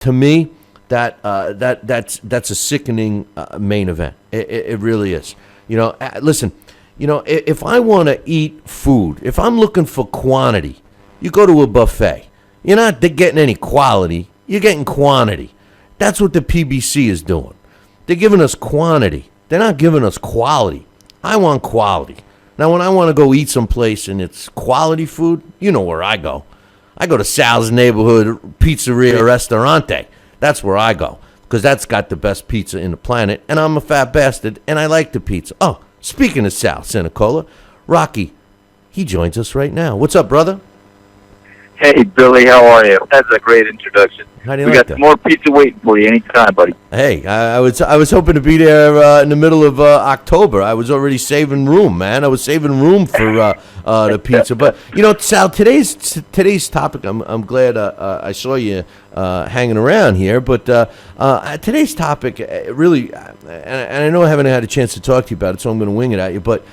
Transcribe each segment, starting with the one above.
To me, that's a sickening main event. It really is. Listen. If I want to eat food, if I'm looking for quantity, you go to a buffet. You're not getting any quality. You're getting quantity. That's what the PBC is doing. They're giving us quantity. They're not giving us quality. I want quality. Now, when I want to go eat someplace and it's quality food, you know where I go. I go to Sal's Neighborhood Pizzeria Restaurante. That's where I go because that's got the best pizza in the planet, and I'm a fat bastard, and I like the pizza. Oh, speaking of Sal Cenicola, Rocky, he joins us right now. What's up, brother? Hey, Billy, how are you? That's a great introduction. How do you we like got that? More pizza waiting for you anytime, buddy. Hey, I was hoping to be there in the middle of October. I was already saving room, man. I was saving room for the pizza. But Sal, today's topic. I'm glad I saw you hanging around here. But today's topic really, and I know I haven't had a chance to talk to you about it, so I'm going to wing it at you. But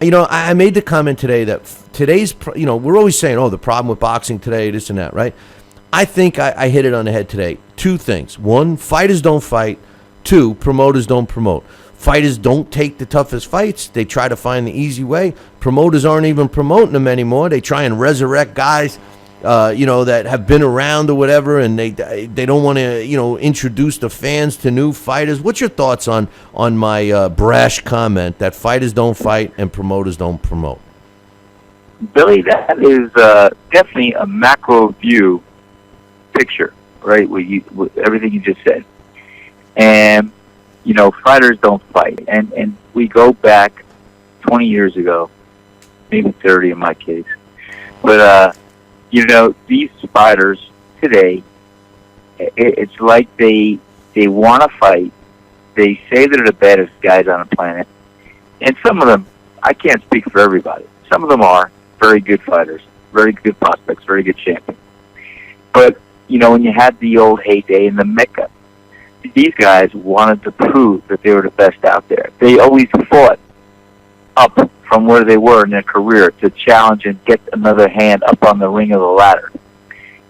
I made the comment today that today's, we're always saying, the problem with boxing today, this and that, right? I think I hit it on the head today. Two things. One, fighters don't fight. Two, promoters don't promote. Fighters don't take the toughest fights. They try to find the easy way. Promoters aren't even promoting them anymore. They try and resurrect guys, that have been around or whatever, and they don't want to, introduce the fans to new fighters. What's your thoughts on my brash comment that fighters don't fight and promoters don't promote? Billy, that is definitely a macro view picture, right? With everything you just said. And, fighters don't fight. And we go back 20 years ago, maybe 30 in my case. But, these fighters today, it's like they want to fight. They say they're the baddest guys on the planet. And some of them, I can't speak for everybody. Some of them are very good fighters, very good prospects, very good champions. But, when you had the old heyday in the Mecca, these guys wanted to prove that they were the best out there. They always fought up from where they were in their career to challenge and get another hand up on the ring of the ladder.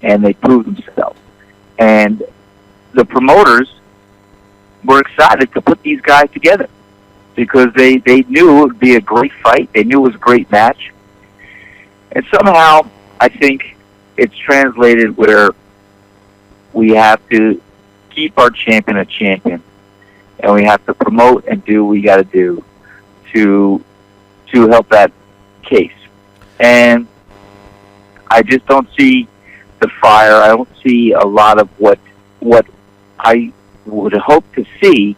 And they proved themselves. And the promoters were excited to put these guys together because they knew it would be a great fight. They knew it was a great match. And somehow, I think it's translated where we have to keep our champion a champion, and we have to promote and do what we got to do to help that case. And I just don't see the fire. I don't see a lot of what I would hope to see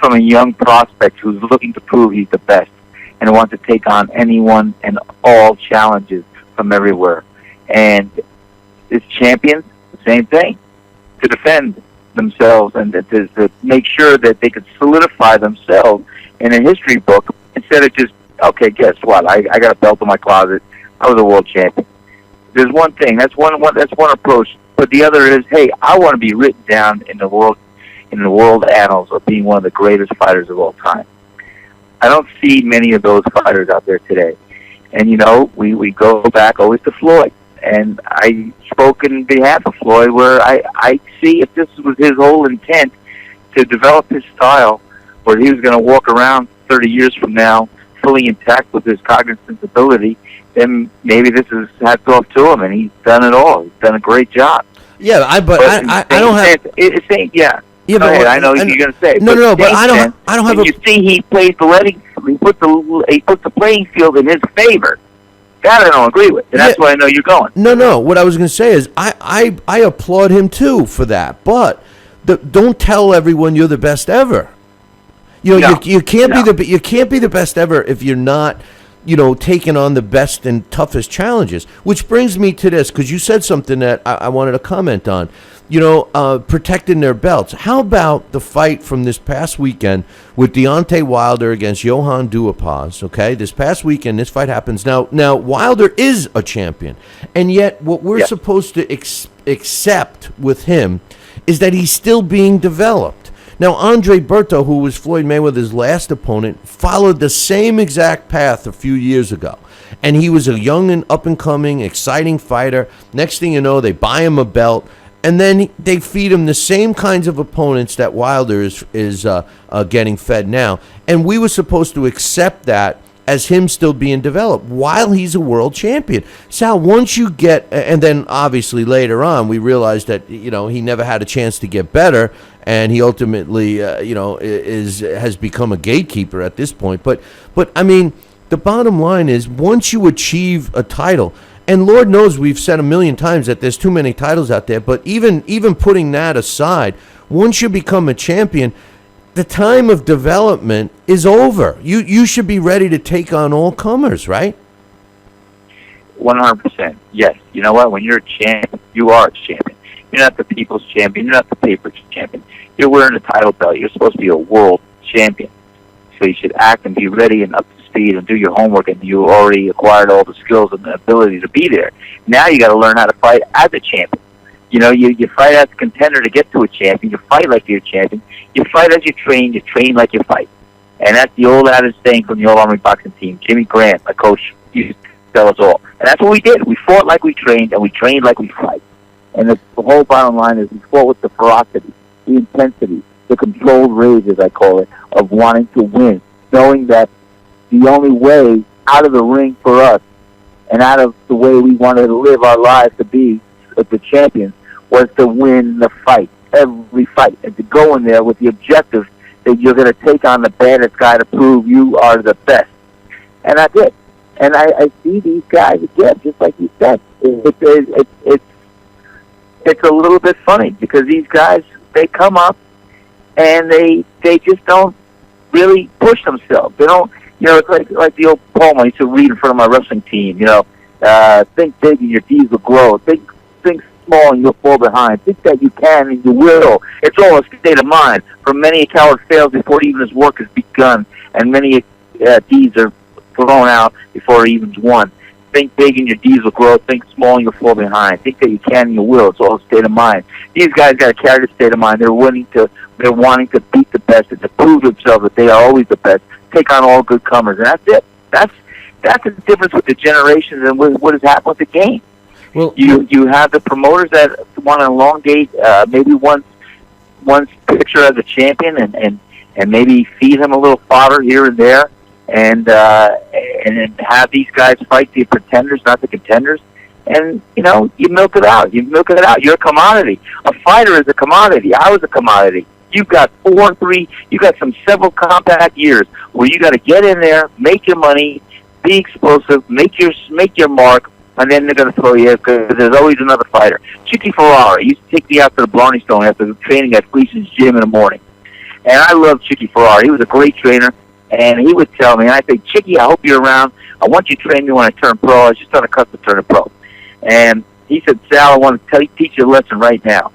from a young prospect who's looking to prove he's the best and wants to take on anyone and all challenges from everywhere. And this champions, the same thing, to defend themselves and to make sure that they could solidify themselves in a history book instead of just, okay, guess what? I got a belt in my closet. I was a world champion. There's one thing. That's one approach. But the other is, hey, I want to be written down in the world annals of being one of the greatest fighters of all time. I don't see many of those fighters out there today. And, we go back always to Floyd. And I spoke in behalf of Floyd where I see if this was his whole intent to develop his style where he was going to walk around 30 years from now fully intact with his cognizant ability, then maybe this is hats off to him, and he's done it all. He's done a great job. Yeah, I don't have... Yeah. Yeah, but I know what you're going to say. No, but I don't have. You see, he plays he puts the playing field in his favor. That I don't agree with, and that's why I know you're going. No. What I was going to say is I applaud him too for that, but don't tell everyone you're the best ever. You can't be the best ever if you're not, taking on the best and toughest challenges. Which brings me to this, because you said something that I wanted to comment on. Protecting their belts. How about the fight from this past weekend with Deontay Wilder against Johann Duhaupas? Okay, this past weekend, this fight happens. Now Wilder is a champion, and yet what we're supposed to accept with him is that he's still being developed. Now, Andre Berto, who was Floyd Mayweather's last opponent, followed the same exact path a few years ago. And he was a young and up-and-coming, exciting fighter. Next thing you know, they buy him a belt. and then they feed him the same kinds of opponents that Wilder is getting fed now. And we were supposed to accept that as him still being developed while he's a world champion. Sal, once you get, and then obviously later on we realized that he never had a chance to get better, and he ultimately has become a gatekeeper at this point. But I mean, the bottom line is, once you achieve a title, and Lord knows we've said a million times that there's too many titles out there, but even putting that aside, once you become a champion, the time of development is over. You should be ready to take on all comers, right? 100%. Yes. You know what? When you're a champion, you are a champion. You're not the people's champion. You're not the paper's champion. You're wearing a title belt. You're supposed to be a world champion. So you should act and be ready and up to speed and do your homework, and you already acquired all the skills and the ability to be there. Now you got to learn how to fight as a champion. You fight as a contender to get to a champion. You fight like you're a champion. You fight as you train like you fight. And that's the old adage saying from the old Army boxing team. Jimmy Grant, my coach, used to tell us all. And that's what we did. We fought like we trained, and we trained like we fight. And the whole bottom line is we fought with the ferocity, the intensity, the controlled rage, as I call it, of wanting to win, knowing that the only way out of the ring for us and out of the way we wanted to live our lives to be as the champions was to win the fight, every fight, and to go in there with the objective that you're going to take on the baddest guy to prove you are the best. And I did. And I see these guys again, just like you said. It's a little bit funny because these guys, they come up and they just don't really push themselves. They don't, it's like the old poem I used to read in front of my wrestling team, think big and your deeds will grow. Think small and you'll fall behind. Think that you can and you will. It's all a state of mind. For many a coward fails before even his work has begun, and many deeds are thrown out before he even's won. Think big and your deeds will grow. Think small and you'll fall behind. Think that you can and you will. It's all a state of mind. These guys got to carry the state of mind. They're wanting to beat the best and to prove themselves that they are always the best. Take on all good comers, and that's it. That's the difference with the generations and what has happened with the game. Well, you have the promoters that want to elongate maybe one's picture as a champion and maybe feed him a little fodder here and there, and have these guys fight the pretenders, not the contenders. And you milk it out. You're a commodity. A fighter is a commodity. I was a commodity. You've got 4 and 3. You got several compact years where you got to get in there, make your money, be explosive, make your mark, and then they're going to throw you because there's always another fighter. Chicky Ferrari used to take me out to the Blarney Stone after training at Gleason's gym in the morning. And I loved Chicky Ferrari. He was a great trainer, and he would tell me, and I'd say, Chicky, I hope you're around. I want you to train me when I turn pro. I was just on a cusp of turning pro. And he said, Sal, I want to teach you a lesson right now.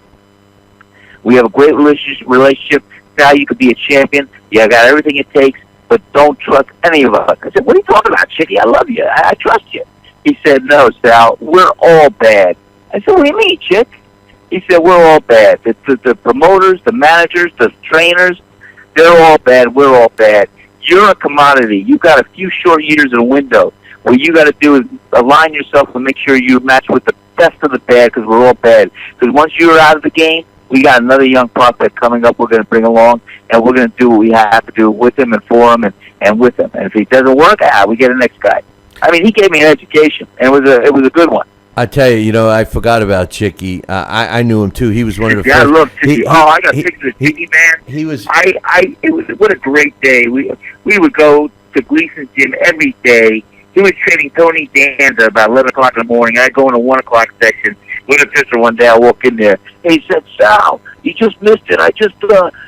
We have a great relationship. Sal, you could be a champion. You got everything it takes, but don't trust any of us. I said, what are you talking about, Chicky? I love you. I trust you. He said, no, Sal, we're all bad. I said, what do you mean, Chick? He said, we're all bad. The promoters, the managers, the trainers, they're all bad. We're all bad. You're a commodity. You got a few short years in a window. What you got to do is align yourself and make sure you match with the best of the bad, because we're all bad. Because once you're out of the game, we got another young prospect coming up we're going to bring along, and we're going to do what we have to do with him and for him and with him. And if he doesn't work, we get the next guy. I mean, he gave me an education, and it was a good one. I tell you, I forgot about Chicky. I knew him too. He was one of the first. I love Chicky. I got pictures of Chicky, man. He was. What a great day. We would go to Gleason's gym every day. He was training Tony Danza about 11 o'clock in the morning. I'd go in a 1 o'clock section with a picture one day. I walk in there. And he said, Sal, you just missed it.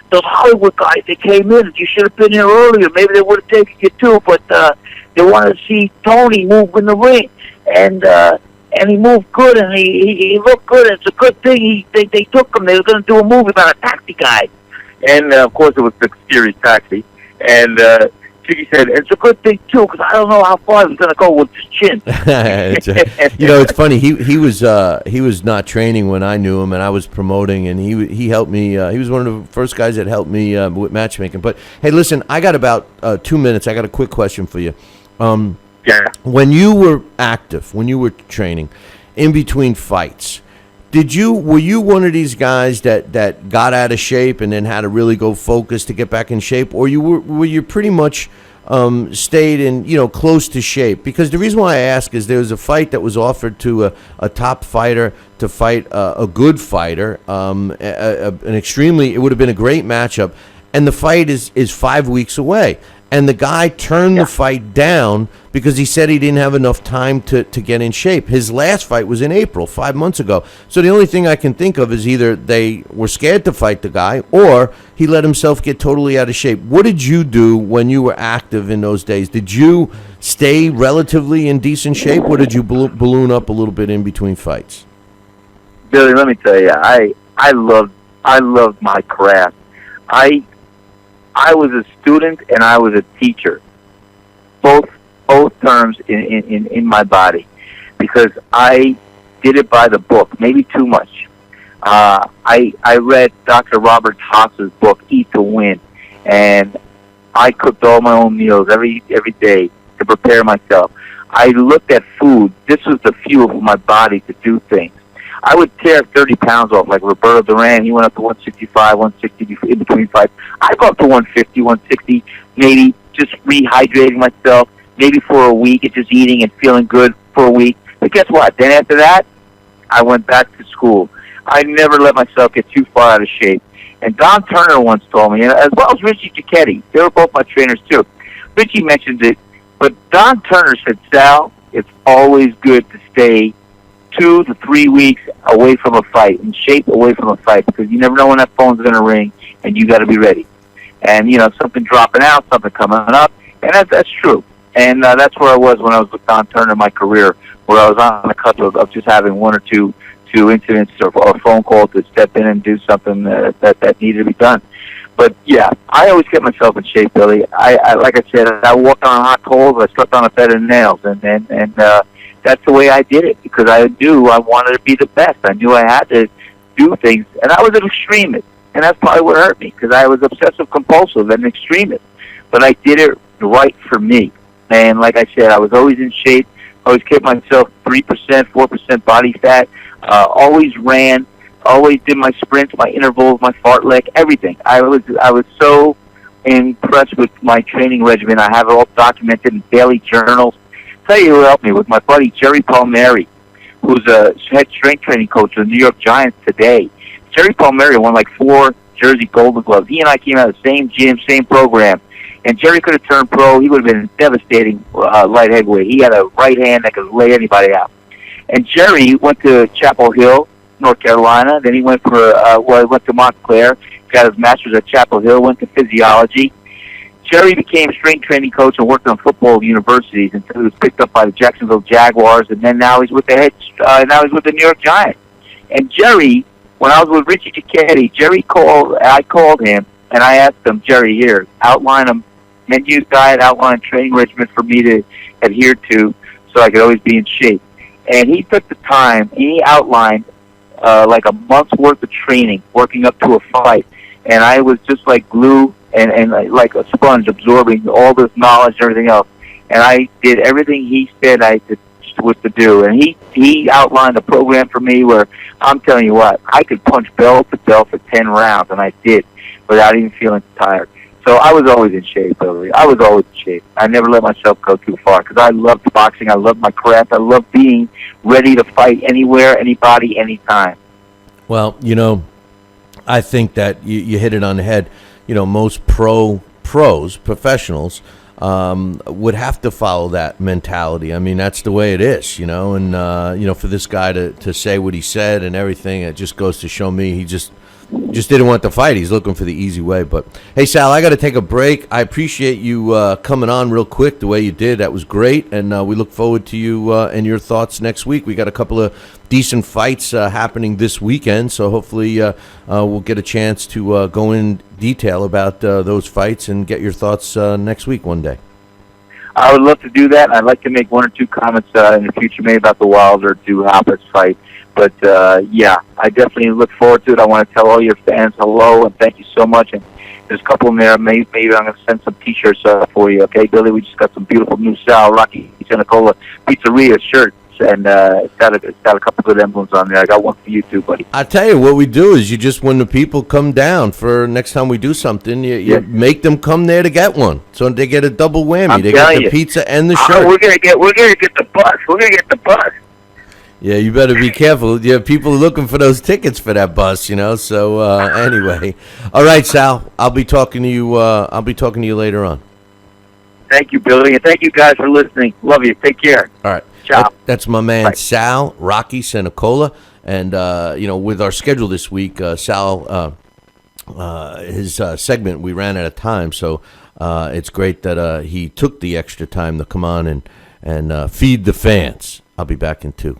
Those Hollywood guys, they came in. You should have been here earlier. Maybe they would have taken you too, but they wanted to see Tony move in the ring. And he moved good, and he looked good. It's a good thing they took him. They were going to do a movie about a taxi guy. And, of course, it was the Series Taxi. And Chicky said, it's a good thing, too, because I don't know how far he's going to go with his chin. It's funny. He was not training when I knew him, and I was promoting, and he helped me. He was one of the first guys that helped me with matchmaking. But, hey, listen, I got about 2 minutes. I got a quick question for you. Yeah. When you were active, when you were training, in between fights, Were you one of these guys that got out of shape and then had to really go focus to get back in shape, or were you pretty much stayed in, close to shape? Because the reason why I ask is there was a fight that was offered to a top fighter to fight a good fighter, it would have been a great matchup, and the fight is 5 weeks away. And the guy turned the fight down because he said he didn't have enough time to get in shape. His last fight was in April, 5 months ago. So the only thing I can think of is either they were scared to fight the guy or he let himself get totally out of shape. What did you do when you were active in those days? Did you stay relatively in decent shape, or did you balloon up a little bit in between fights? Billy, let me tell you, I loved my craft. I was a student and I was a teacher, both terms in my body, because I did it by the book, maybe too much. I read Dr. Robert Haas's book, Eat to Win, and I cooked all my own meals every day to prepare myself. I looked at food. This was the fuel for my body to do things. I would tear 30 pounds off, like Roberto Duran. He went up to 165, 160 in between fights. I go up to 150, 160, maybe just rehydrating myself, maybe for a week, and just eating and feeling good for a week. But guess what? Then after that, I went back to school. I never let myself get too far out of shape. And Don Turner once told me, and as well as Richie Giacchetti, they were both my trainers too. Richie mentioned it, but Don Turner said, Sal, it's always good to stay 2 to 3 weeks away from a fight, in shape away from a fight, because you never know when that phone's going to ring, and you got to be ready. And, something dropping out, something coming up, and that's true. And that's where I was when I was with Don Turner in my career, where I was on the cusp of just having one or two incidents or a phone call to step in and do something that needed to be done. But, yeah, I always kept myself in shape, Billy. I like I said, I walked on hot coals, I slept on a bed of nails, and that's the way I did it, because I knew I wanted to be the best. I knew I had to do things, and I was an extremist, and that's probably what hurt me, because I was obsessive-compulsive and an extremist. But I did it right for me. And like I said, I was always in shape, always kept myself 3%, 4% body fat, always ran, always did my sprints, my intervals, my fartlek, everything. I was so impressed with my training regimen. I have it all documented in daily journals. Tell you who helped me was my buddy Jerry Palmieri, who's a head strength training coach of the New York Giants today. Jerry Palmieri won like 4 Jersey Golden Gloves. He and I came out of the same gym, same program. And Jerry could have turned pro. He would have been a devastating light heavyweight. He had a right hand that could lay anybody out. And Jerry went to Chapel Hill, North Carolina. Then he went went to Montclair, got his master's at Chapel Hill, went to physiology. Jerry became a strength training coach and worked on football universities until he was picked up by the Jacksonville Jaguars, and then now he's with the New York Giants. And Jerry, when I was with Richie Giacchetti, I called him and I asked him, Jerry, here, outline a menu diet, outline a training regimen for me to adhere to so I could always be in shape. And he took the time, he outlined like a month's worth of training, working up to a fight. And I was just like glue and like a sponge absorbing all this knowledge and everything else. And I did everything he said was to do. And he outlined a program for me where, I'm telling you what, I could punch bell to bell for 10 rounds, and I did, without even feeling tired. So I was always in shape, Billy. I was always in shape. I never let myself go too far, because I loved boxing. I loved my craft. I loved being ready to fight anywhere, anybody, anytime. Well, I think that you hit it on the head. Most professionals would have to follow that mentality. I mean, that's the way it is, and, for this guy to say what he said and everything, it just goes to show me he just didn't want to fight. He's looking for the easy way. But, hey, Sal, I got to take a break. I appreciate you coming on real quick the way you did. That was great, and we look forward to you and your thoughts next week. We got a couple of decent fights happening this weekend, so hopefully we'll get a chance to go in detail about those fights and get your thoughts next week one day. I would love to do that. I'd like to make 1 or 2 comments in the future, maybe about the Wilder to Hoppers fight. But, yeah, I definitely look forward to it. I want to tell all your fans hello and thank you so much. And there's a couple in there. Maybe I'm going to send some T-shirts for you. Okay, Billy? We just got some beautiful new Sal Rocky Cenicola Pizzeria shirts and it's got a couple good emblems on there. I got one for you too, buddy. I tell you, what we do is you just, when the people come down for next time we do something, you make them come there to get one, so they get a double whammy. They get the pizza and the shirt. We're gonna get the bus. We're gonna get the bus. Yeah, you better be careful. Yeah, people are looking for those tickets for that bus, you know. So anyway, all right, Sal. I'll be talking to you. I'll be talking to you later on. Thank you, Billy, and thank you guys for listening. Love you. Take care. All right. Ciao. That's my man, Bye. Sal Rocky Cenicola. And, with our schedule this week, Sal, his segment, we ran out of time. So it's great that he took the extra time to come on and feed the fans. I'll be back in 2.